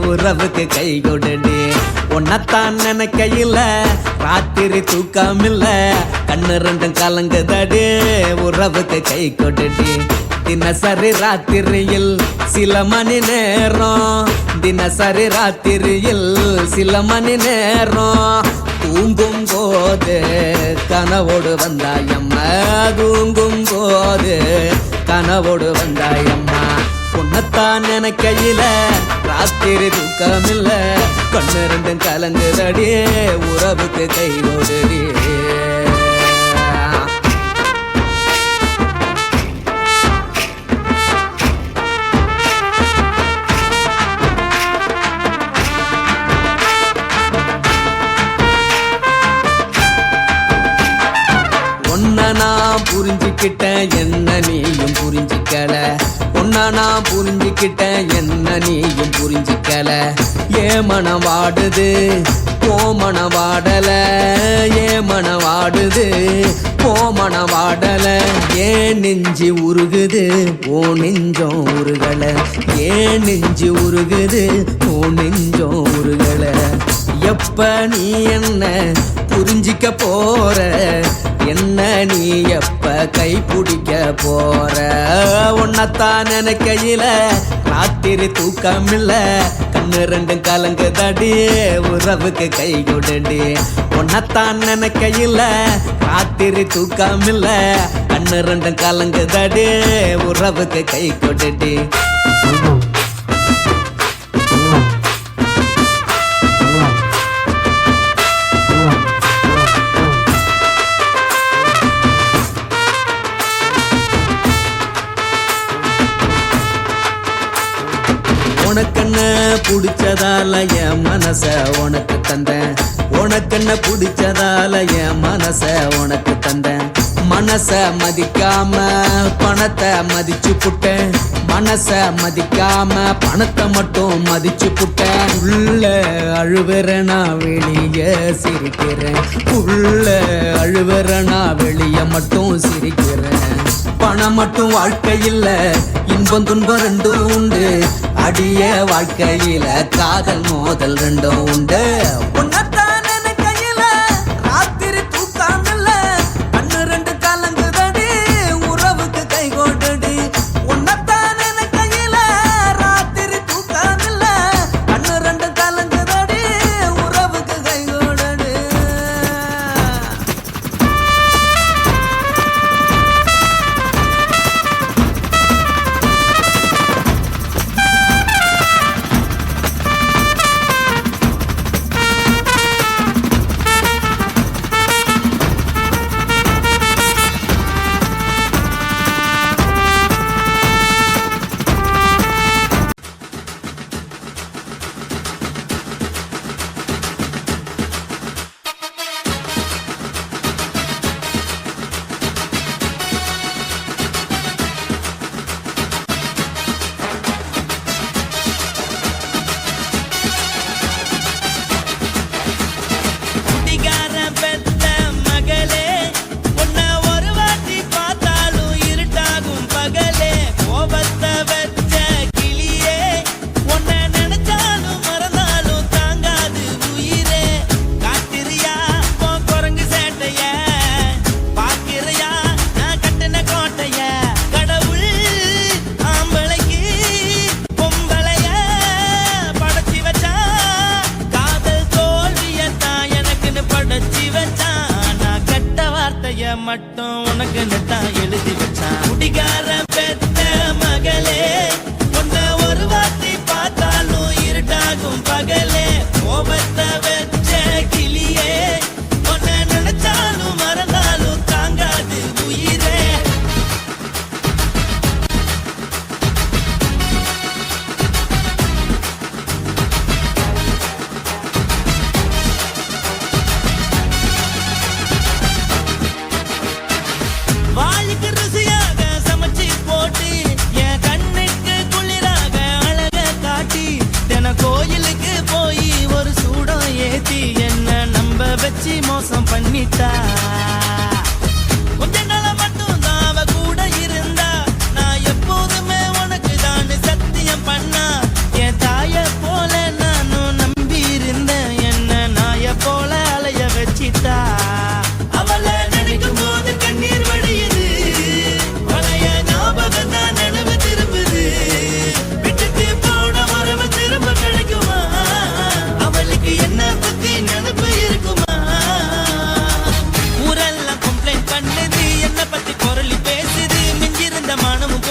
உறவுக்கு கை கொடுடி உன்னத்தான் நினைக்கையில ராத்திரி தூக்கமில்ல கண்ணு ரெண்டும் கலங்குதடி உறவுக்கு கை கொடுடி தினசரி ராத்திரியில் சில மணி நேரம் தினசரி ராத்திரியில் சில மணி நேரம் தூங்கும் போது கனவோடு வந்தாயம்மா தூங்கும் போது கனவோடு வந்தாயம்மா உன்னைத்தான் நினைக்கையில ராத்திரி தூக்கமில்ல கண்ணு ரெண்டும் கலங்குதடி உறவுக்கு கை ஓடுடி நான் புரிஞ்சுக்கிட்டேன் என்ன நீயும் புரிஞ்சிக்கல உன்ன நான் புரிஞ்சுக்கிட்டேன் என்ன நீயும் புரிஞ்சிக்கல ஏ மனம் வாடுது ஓ மனம் வாடல ஏ மனம் வாடுது ஓ மனம் வாடல ஏன் நெஞ்சு உருகுது ஓ நெஞ்சம் உருகல ஏன் நெஞ்சு உருகுது ஓ நெஞ்சம் உருகல எப்ப நீ என்ன புரிஞ்சிக்க போற என்ன நீ எப்ப கை பிடிக்க போற உன்னைத்தான் நினைக்கையில ராத்திரி தூக்கமில்ல கண்ணு ரெண்டும் கலங்குதடி உறவுக்கு கை கொடுடி உன்னைத்தான் நினைக்கையில ராத்திரி தூக்கமில்ல கண்ணு ரெண்டும் கலங்குதடி உறவுக்கு கை கொடுடி உனக்கென்ன பிடிச்சதால என் மனச உனக்கு தந்தேன் உனக்கென்ன பிடிச்சதால என் மனச உனக்கு தந்தேன் மனச மதிக்காம பணத்தை மதிச்சு புட்டேன் மனச மதிக்காம பணத்தை மட்டும் மதிச்சு புட்டேன் உள்ள அழுவுற நான் வெளிய சிரிக்கிறேன் உள்ள அழுவுற நான் வெளிய மட்டும் சிரிக்கிறேன் பணம் மட்டும் வாழ்க்கையில் இன்பம் துன்பம் ரெண்டும் உண்டு அடிய வாழ்க்கையில காதல் மோதல் ரெண்டும் உண்டு உன்னைத்தான் நினைக்கையில ராத்திரி தூக்கமில்ல கண்ணு ரெண்டு கலங்குதடி உறவுக்கு கை கோடுடி உன்னைத்தான் நினைக்கையில ராத்திரி தூக்கமில்ல கண்ணு ரெண்டு கலங்குதடி உறவுக்கு கை கோடுடி மட்டும் உனக்கு நெட்டான் எழுதி வச்சான் குடிகார பெத்த மகளே உன்னை ஒரு வார்த்தை பார்த்தாலும் இருட்டாகும் பகலே கோபத்தை வச்ச கிளியே உன்னை நினைச்சாலும் மறந்தாலும் தாங்காது உயிரே வாய்க்கு ருசியாக சமைச்சு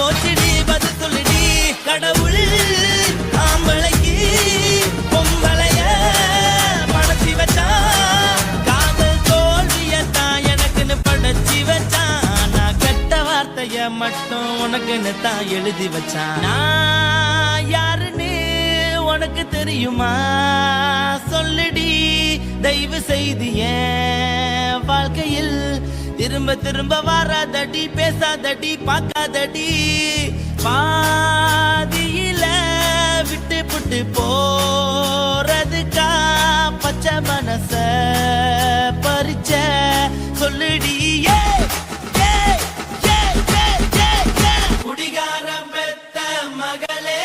போச்சுடி பதில் சொல்லுடி கடவுள் ஆம்பளைக்கு பொம்பளைய படைச்சி வச்சான் காதல் தோல்வியத்தான் எனக்குன்னு படைச்சி வச்சான் நான் கெட்ட வார்த்தைய மட்டும் உனக்குன்னு தான் எழுதி வச்சான் நான் யாருன்னு உனக்கு தெரியுமா சொல்லுடி தயவு செய்து என் வாழ்க்கையில் திரும்ப திரும்ப வராதடி பேசாதடி பார்க்காதடி பாதியில விட்டு புட்டு போறதுக்கா பச்சை மனச பறிச்ச சொல்லுடி குடிகாரம் பெத்த மகளே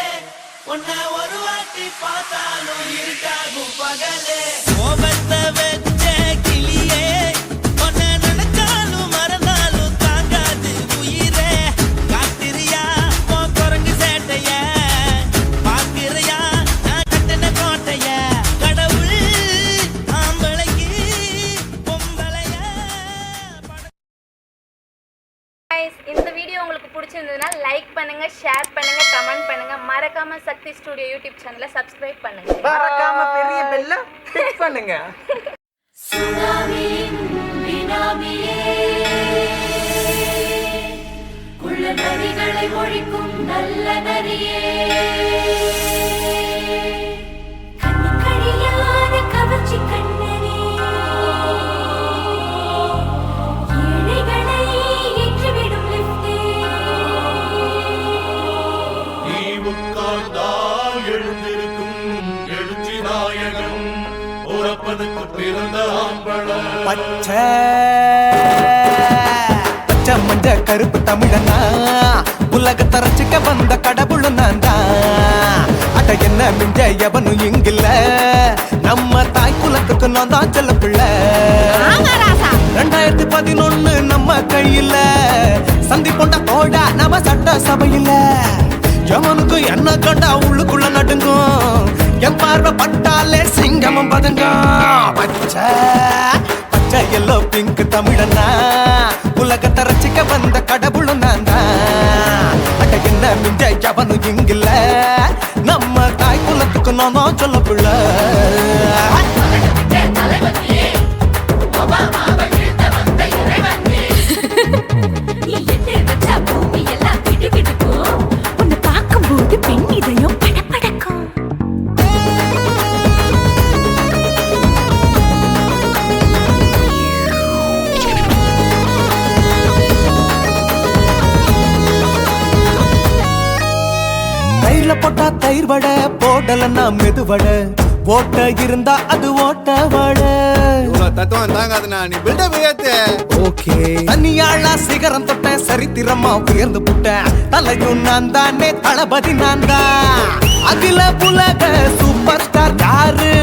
உன்னை ஒரு வாட்டி பார்த்தாலும் இருக்காகும் பகலே கோபத்தை வச்ச கிளியே உன்னை நினைச்சாலும் மறந்தாலும் தாங்காது உயிரே காத்திரியா உன் குரங்கு சேட்டைய பார்க்கிறியா நான் கட்டின கோட்டைய கடவுள் ஆம்பளைக்கு பொம்பளைய Guys, இந்த வீடியோ உங்களுக்கு பிடிச்சிருந்ததுன்னா லைக் பண்ணுங்க, ஷேர் பண்ணுங்க, கமெண்ட் பண்ணுங்க. மறக்காம சக்தி ஸ்டுடியோ யூடியூப் சேனலை சப்ஸ்கிரைப் பண்ணுங்க. மறக்காம பெரிய பெல்ல கிளிக் பண்ணுங்க. குள்ள நரிகளை ஒழிக்கும் நல்ல நரியே கண்ணுக்கழியாத கவர்ச்சி கண்ணனே ஏழைகளை ஏற்றிவிடும் லிஃப்டே நீ உட்கார்ந்தால் எழுந்திருக்கும் எழுச்சி நாயகன் உறப்பதுக்கு பிறந்த ஆம்பள பச்சை பச்சை மஞ்ச கருப்பு தமிழனா உலகத்தை ரசிக்க வந்த கடவுள் நான் தான் அட என்ன மிஞ்ச எவனும் இங்கில்ல நம்ம தாய் குலத்துக்கு நான் தான் செல்ல பிள்ளை 2011 நம்ம கையில சந்தி போண்ட தோடா நம்ம சட்ட சபையில எவனுக்கு என்ன கண்டா உள்ளுக்குள்ள நடுங்கும் என் பார்வை பட்டாலே சிங்கமும் பதுங்கும் பச்சை பச்சை எல்லோ பிங்க் தமிழனா உலகத்தை ரசிக்க வந்த கடவுளும் நான் தான் அட என்ன மிஞ்ச எவனும் இங்கில்ல நம்ம தாய் குலத்துக்கு நான் தான் சொல்ல பிள்ளை நீ எட்டு வச்சா பூமி எல்லாம் கிடுகிடுக்கும் உன்னை பார்க்கும்போது பெண் இதயம் படபடக்கும் தயிர்ல போட்டா தயிர் வடை போடலன்னா மெதுவடை ஓட்ட இருந்தா அது ஓட்ட வடை தத்துவம் தாங்காதுண்ணா நீ பில்டப் ஏத்து ஓகே தனியாளா சிகரம் தொட்ட சரித்திரமா உயர்ந்து புட்டேன் தலையும் நான் தானே தளபதி நான் தான் அகில புலக சூப்பர் ஸ்டார் யாரு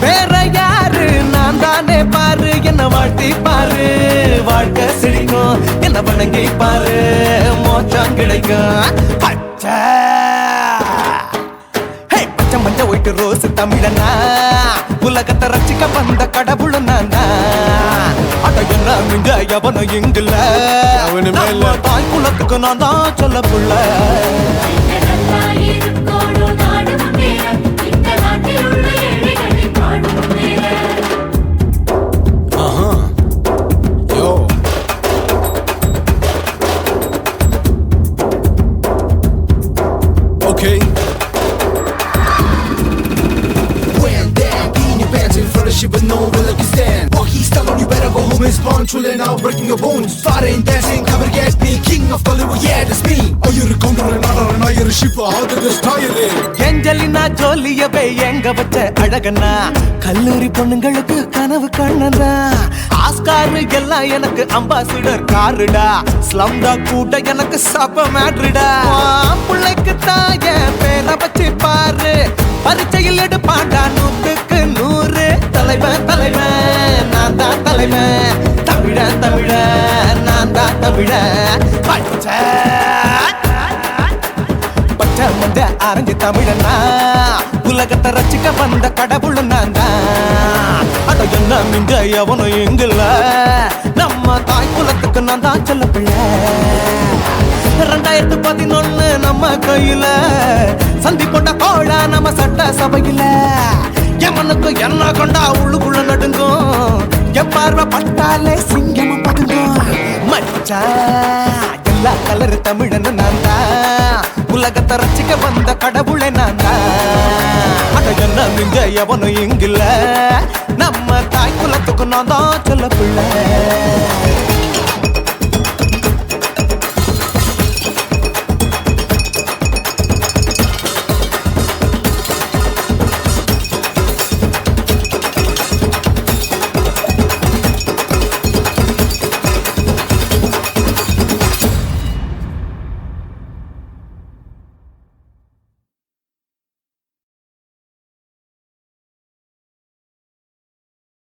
வேற யாரு நான் தானே பாரு என்ன வாழ்த்தி பாரு வாழ்க்கை சிரிக்கும் என்ன வணங்கி பாரு மோச்சம் கிடைக்கும் பச்சை பச்சை மஞ்ச ஒயிட்டு ரோஸ் தமிழனா உலகத்தை ரசிக்க வந்த கடவுள் நான் தான் அட என்ன மிஞ்ச எவனும் இங்கில்ல அவனுமே இல்ல. நம்ம தாய் குலத்துக்கு நான் தான் சொல்ல புள்ள யோ okay When down, in your pants in front of shit with no will like you stand. Walk he's telling you better go home and spawn, chillin' out, breaking your bones. Fighting, dancing, cover gas, me, king of Hollywood, yeah, that's me. Oh, you're a condor and not you're a shipper, how did this tire there? Angelina ஜோலியவே எங்க வச்ச அழகனா கல்லூரி பொண்ணுங்களுக்கு கனவு கண்ணனா Oscar எல்லாம் எனக்கு ambassador காருடா ஸ்லம்டா கூட எனக்கு சப்ப மேட்ருடா பிள்ளைக்கு தாய பேரை வச்சு பாரு பரீட்சையில் எடுப்பாண்டா 100க்கு 100 தலைவன் தலைவன் நான் தான் தலைவன் தமிழன் தமிழன் நான் தான் தமிழன் பச்சை பச்சை மஞ்ச ஆரஞ்சு தமிழனா உலகத்தை ரசிக்க வந்த கடவுள் நான் தான் அட என்ன மிஞ்ச எவனும் எங்கில்ல நம்ம தாய் குலத்துக்கு நான் தான் சொல்ல பிள்ளை 2011 நம்ம கையில சந்தி போட்ட கோழ நம்ம சட்ட சபையில எமனுக்கு என்ன கொண்டா உள்ளுக்குள்ள நடுங்கும் என் பார்வை பட்டாலே சிங்கமும் பதுங்கும் மச்சான் எல்லா கலர் தமிழன்னு நான் தான் உலகத்தை ரசிக்க வந்த கடவுளை நான் தான் அட என்ன மிஞ்ச எவனும் இங்கில்ல நம்ம தாய் குலத்துக்கு நான் தான் சொல்ல பிள்ளை